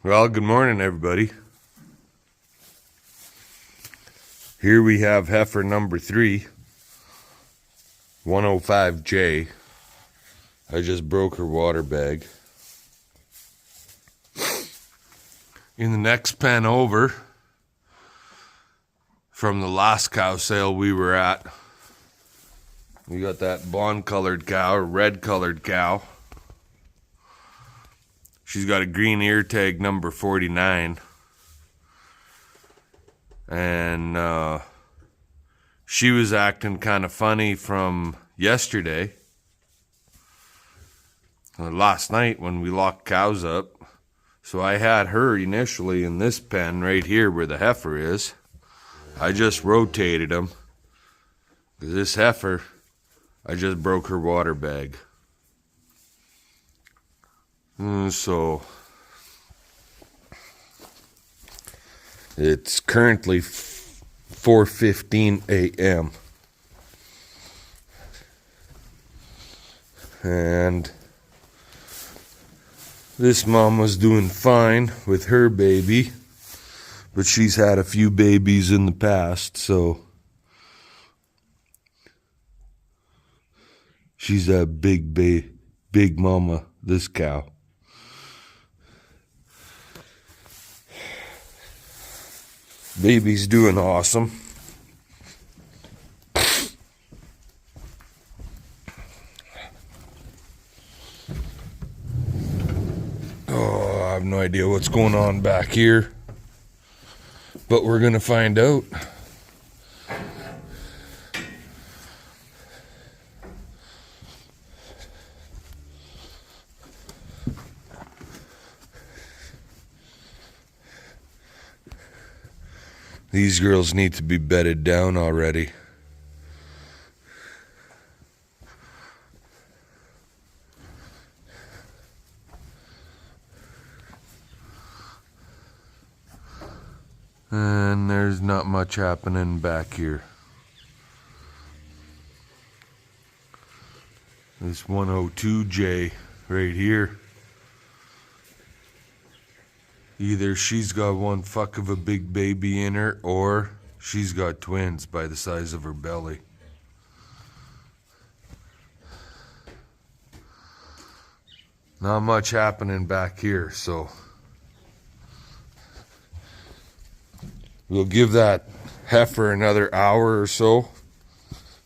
Well, good morning, everybody. Here we have heifer number 3, 105J. I just broke her water bag. In the next pen over from the last cow sale we were at, we got that blonde-colored cow, or red-colored cow. She's got a green ear tag number 49. And she was acting kind of funny from yesterday. Last night when we locked cows up. So I had her initially in this pen right here where the heifer is. I just rotated them. Because this heifer, I just broke her water bag. So it's currently 4:15 a.m. and this mom was doing fine with her baby, but she's had a few babies in the past, so she's a big mama, this cow. Baby's doing awesome. Oh, I have no idea what's going on back here, but we're gonna find out. These girls need to be bedded down already. And there's not much happening back here. This 102J right here. Either she's got one fuck of a big baby in her, or she's got twins by the size of her belly. Not much happening back here, so we'll give that heifer another hour or so,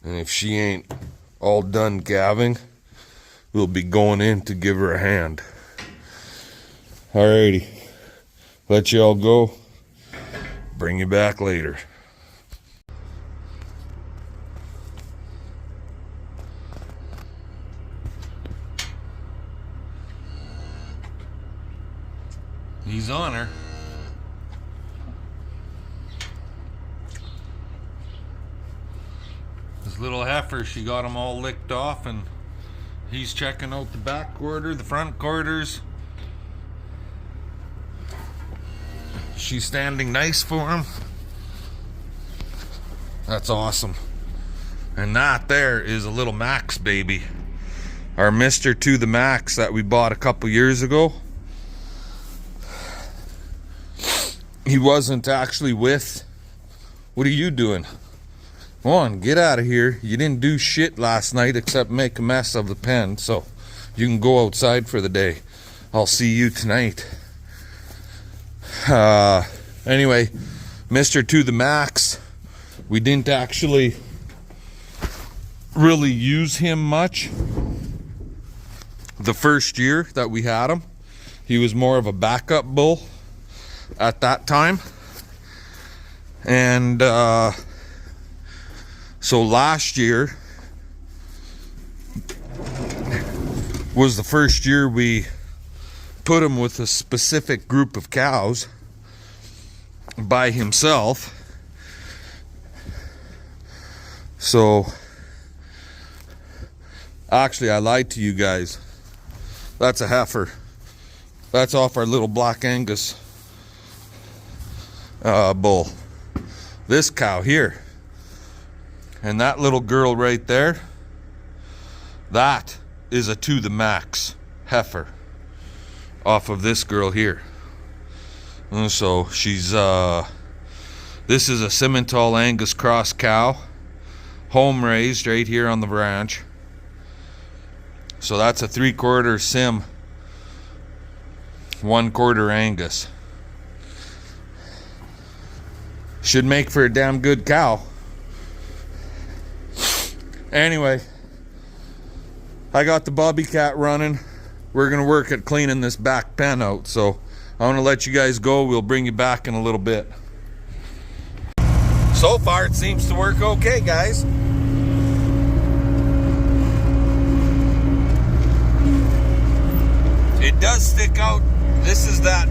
and if she ain't all done calving, we'll be going in to give her a hand. Alrighty. Let you all go. Bring you back later. He's on her. This little heifer, she got them all licked off, and he's checking out the back quarter, the front quarters. She's standing nice for him. That's awesome. And that there is a little Max baby. Our Mr. to the Max that we bought a couple years ago. He wasn't actually with. What are you doing? Come on, get out of here. You didn't do shit last night except make a mess of the pen, so you can go outside for the day. I'll see you tonight. Anyway, Mr. to the Max, we didn't actually really use him much the first year that we had him. He was more of a backup bull at that time. And so last year was the first year we put him with a specific group of cows by himself. So actually, I lied to you guys. That's a heifer. That's off our little Black Angus bull. This cow here, and that little girl right there, that is a to the Max heifer off of this girl here. And so she's this is a Simmental Angus cross cow, home raised right here on the ranch. So that's a 3/4 Sim, 1/4 Angus. Should make for a damn good cow. Anyway, I got the Bobbycat running. We're gonna work at cleaning this back pen out, so I want to let you guys go. We'll bring you back in a little bit. So far it seems to work okay, guys. It does stick out. This is that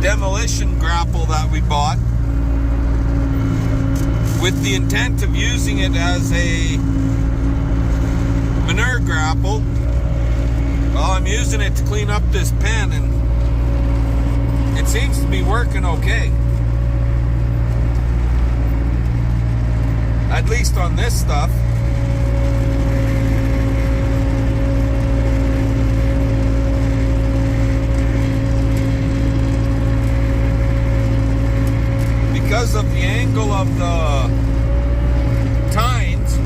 demolition grapple that we bought with the intent of using it as a manure grapple. Well, I'm using it to clean up this pen, and it seems to be working okay. At least on this stuff. Because of the angle of the tines,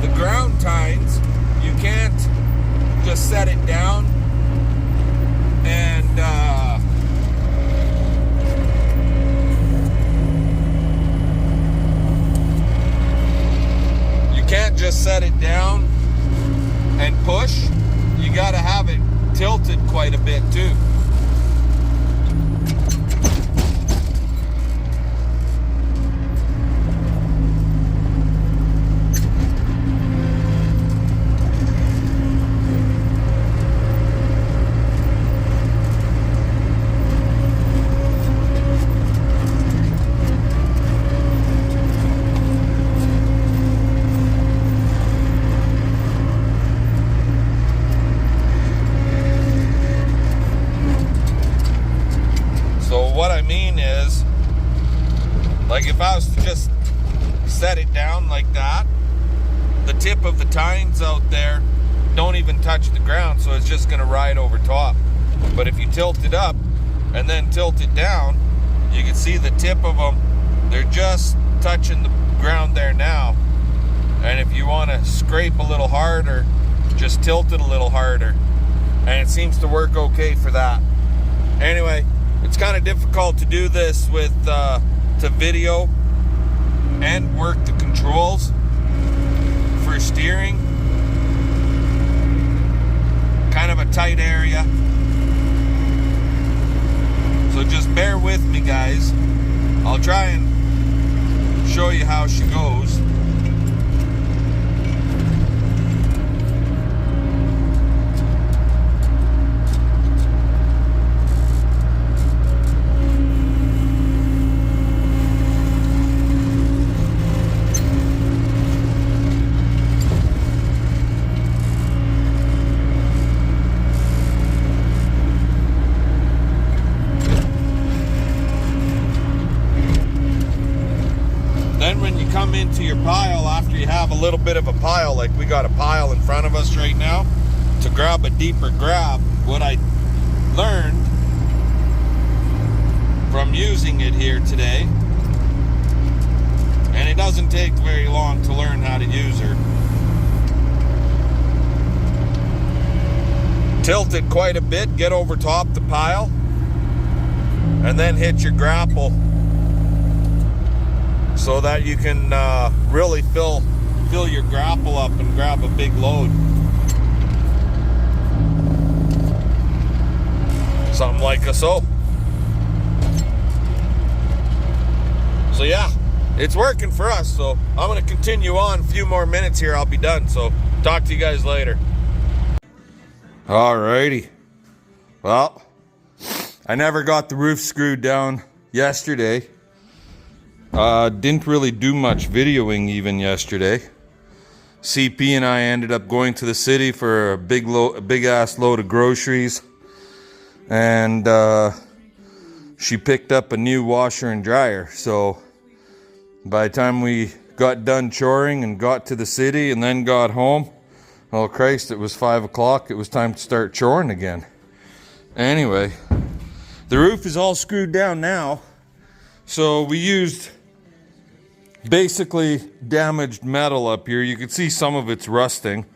the ground tines, you can't just set it down and you can't just set it down and push. You got to have it tilted quite a bit too. Like if I was to just set it down like that, the tip of the tines out there don't even touch the ground, so it's just going to ride over top. But if you tilt it up and then tilt it down, you can see the tip of them, they're just touching the ground there now. And if you want to scrape a little harder, just tilt it a little harder. And it seems to work okay for that. Anyway, it's kind of difficult to do this with to video and work the controls for steering. Kind of a tight area. So just bear with me, guys. I'll try and show you how she goes. Come into your pile after you have a little bit of a pile, like we got a pile in front of us right now, to grab a deeper grab. What I learned from using it here today, and it doesn't take very long to learn how to use her. Tilt it quite a bit, get over top the pile, and then hit your grapple so that you can really fill your grapple up and grab a big load. Something like a so. So yeah, it's working for us. So I'm gonna continue on a few more minutes here. I'll be done. So talk to you guys later. Alrighty. Well, I never got the roof screwed down yesterday. Didn't really do much videoing even yesterday. CP and I ended up going to the city for a big ass load of groceries, and she picked up a new washer and dryer. So by the time we got done choring and got to the city and then got home, oh Christ, it was 5 o'clock. It was time to start choring again. Anyway, the roof is all screwed down now. So we used basically damaged metal up here. You can see some of it's rusting.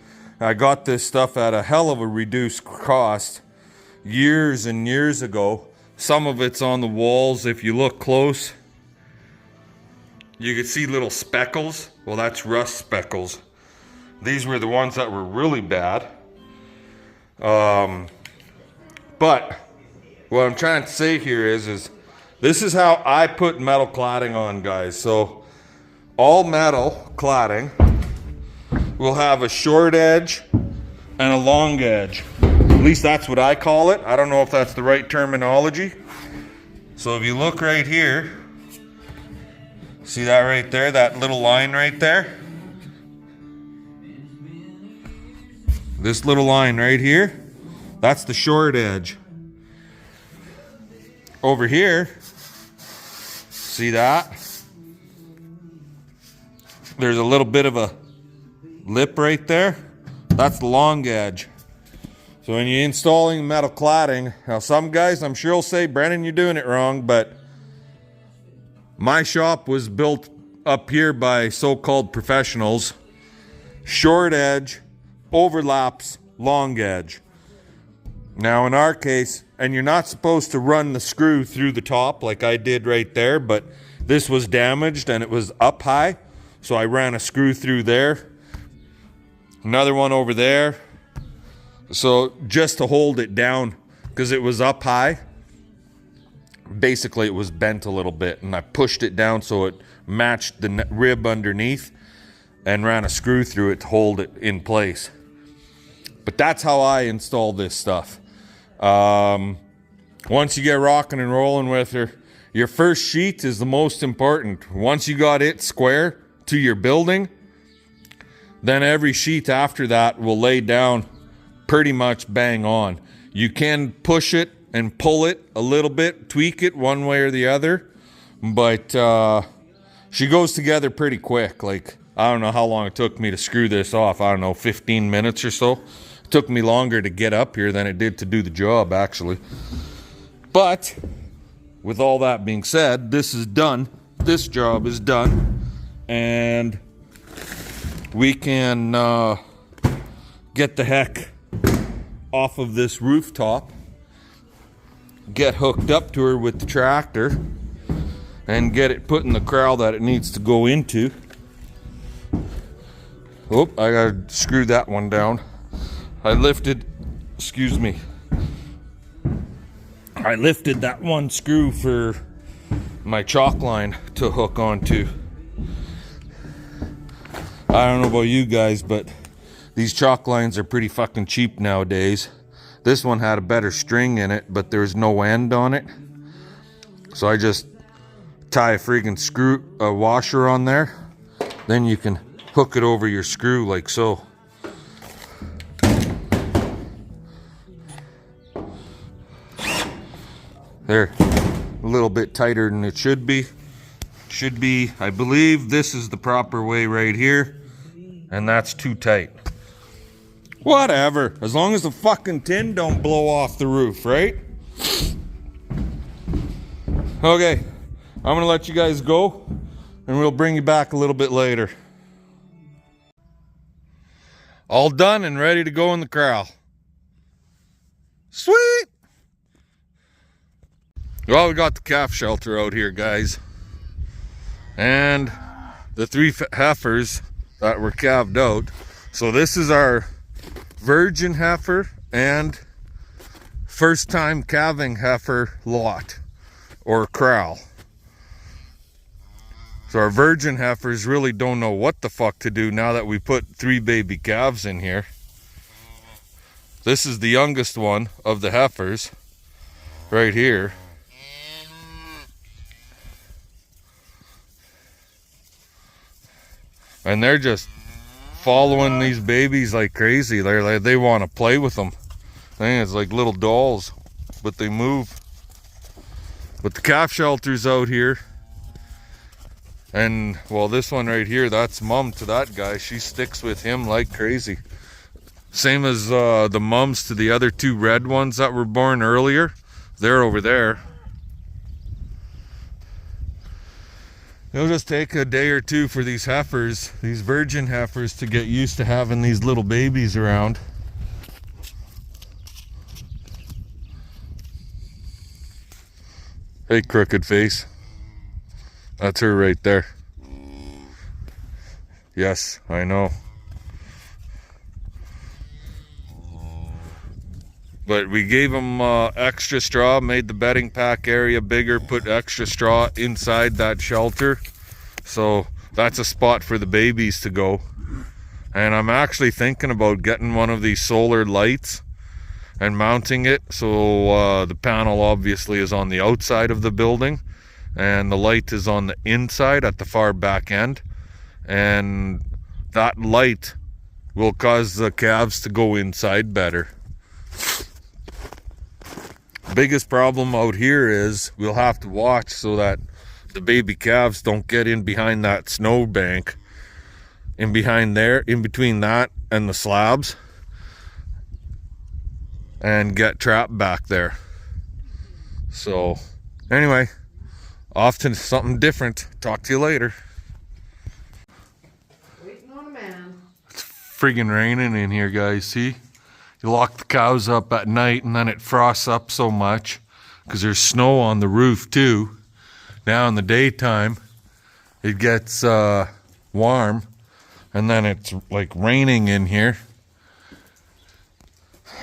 I got this stuff at a hell of a reduced cost years and years ago. Some of it's on the walls. If you look close, you can see little speckles. Well, that's rust speckles. These were the ones that were really bad. But what I'm trying to say here is this is how I put metal cladding on, guys. So all metal cladding will have a short edge and a long edge. At least that's what I call it. I don't know if that's the right terminology. So if you look right here, see that right there, that little line right there? This little line right here, that's the short edge. Over here, see that? There's a little bit of a lip right there. That's the long edge. So when you're installing metal cladding, now some guys I'm sure will say, Brennan, you're doing it wrong, but my shop was built up here by so-called professionals. Short edge overlaps long edge. Now in our case, and you're not supposed to run the screw through the top like I did right there, but this was damaged and it was up high, so I ran a screw through there. Another one over there. So just to hold it down, because it was up high, basically it was bent a little bit, and I pushed it down so it matched the rib underneath and ran a screw through it to hold it in place. But that's how I install this stuff. Once you get rocking and rolling with her, your first sheet is the most important. Once you got it square to your building, then every sheet after that will lay down pretty much bang on. You can push it and pull it a little bit, tweak it one way or the other, but she goes together pretty quick. Like, I don't know how long it took me to screw this off. I don't know, 15 minutes or so. It took me longer to get up here than it did to do the job, actually. But with all that being said, this is done. This job is done, and we can get the heck off of this rooftop, get hooked up to her with the tractor, and get it put in the corral that it needs to go into. Oh, I gotta screw that one down. I lifted that one screw for my chalk line to hook onto. I don't know about you guys, but these chalk lines are pretty fucking cheap nowadays. This one had a better string in it, but there's no end on it. So I just tie a freaking washer on there. Then you can hook it over your screw like so. There, a little bit tighter than it should be. I believe this is the proper way right here, and that's too tight. Whatever, as long as the fucking tin don't blow off the roof, right? Okay, I'm gonna let you guys go, and we'll bring you back a little bit later. All done and ready to go in the corral. Sweet! Well, we got the calf shelter out here, guys. And the 3 heifers that were calved out. So this is our virgin heifer and first time calving heifer lot or corral. So our virgin heifers really don't know what the fuck to do now that we put 3 baby calves in here. This is the youngest one of the heifers right here. And they're just following these babies like crazy. They want to play with them. I think it's like little dolls, but they move. But the calf shelter's out here. And, well, this one right here, that's mom to that guy. She sticks with him like crazy. Same as the mums to the other 2 red ones that were born earlier. They're over there. It'll just take a day or 2 for these heifers, these virgin heifers, to get used to having these little babies around. Hey, crooked face. That's her right there. Yes, I know. But we gave them extra straw, made the bedding pack area bigger, put extra straw inside that shelter. So that's a spot for the babies to go. And I'm actually thinking about getting one of these solar lights and mounting it. So the panel obviously is on the outside of the building and the light is on the inside at the far back end. And that light will cause the calves to go inside better. Biggest problem out here is we'll have to watch so that the baby calves don't get in behind that snow bank, in behind there, in between that and the slabs, and get trapped back there. So anyway, off to something different. Talk to you later. Waiting on a man. It's friggin' raining in here, guys. See? You lock the cows up at night and then it frosts up so much because there's snow on the roof too. Now in the daytime it gets warm and then it's like raining in here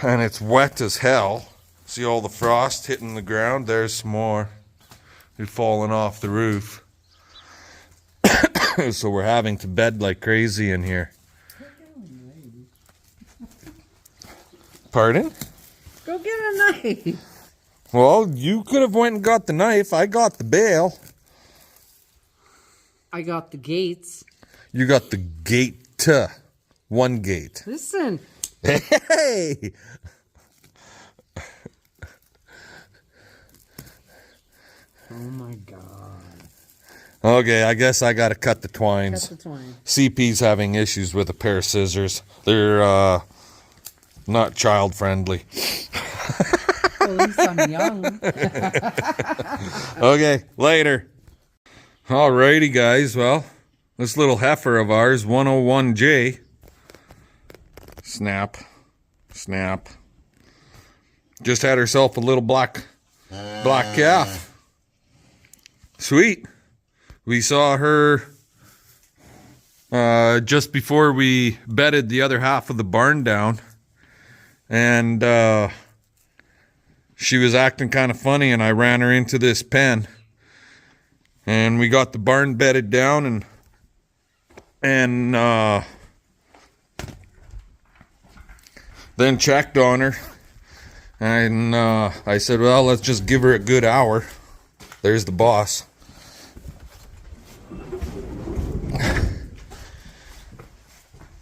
and it's wet as hell. See all the frost hitting the ground? There's some more. It's falling off the roof. So we're having to bed like crazy in here. Pardon? Go get a knife. Well, you could have went and got the knife. I got the bail. I got the gates. You got the gate. One gate. Listen. Hey! Oh my God. Okay, I guess I gotta cut the twines. Cut the twine. CP's having issues with a pair of scissors. They're not child friendly. Well, at least I'm young. Okay, later. Alrighty, guys. Well, this little heifer of ours, 101J. Snap. Snap. Just had herself a little black calf. Sweet. We saw her just before we bedded the other half of the barn down. And she was acting kind of funny, and I ran her into this pen. And we got the barn bedded down, and then checked on her. And I said, well, let's just give her a good hour. There's the boss.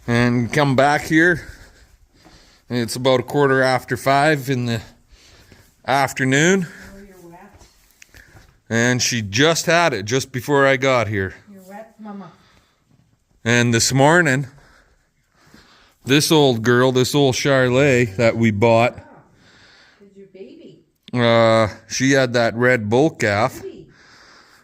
And come back here. It's about 5:15 in the afternoon. You're wet. And she just had it just before I got here. You're wet, Mama. And this morning, this old girl, this old Charlet that we bought, Is your baby? she had that red bull calf.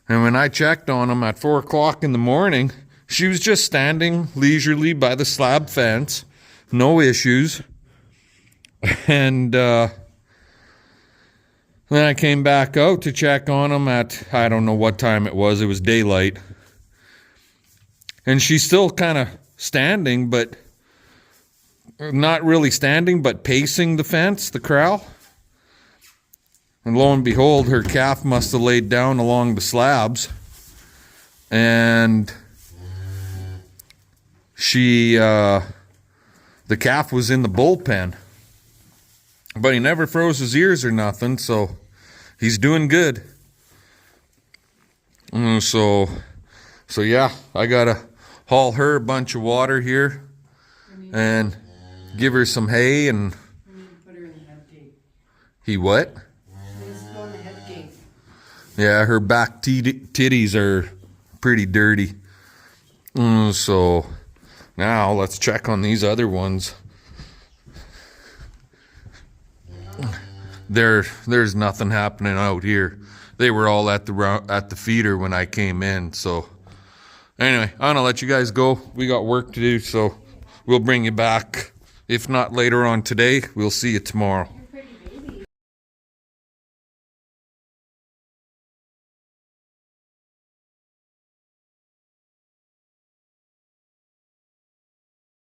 And when I checked on him at 4 o'clock in the morning, she was just standing leisurely by the slab fence. No issues. And then I came back out to check on him at, I don't know what time it was daylight. And she's still kind of standing, but not really standing, but pacing the fence, the corral. And lo and behold, her calf must have laid down along the slabs. And she, the calf was in the bullpen. But he never froze his ears or nothing, so he's doing good. So yeah, I gotta haul her a bunch of water here and give her some hay and. Put her in the head gate. He what? Please go in the head gate. Yeah, her back titties are pretty dirty. So now let's check on these other ones. there's nothing happening out here. They were all at the feeder when I came in. So anyway, I'm gonna let you guys go. We got work to do, so we'll bring you back. If not later on today, we'll see you tomorrow.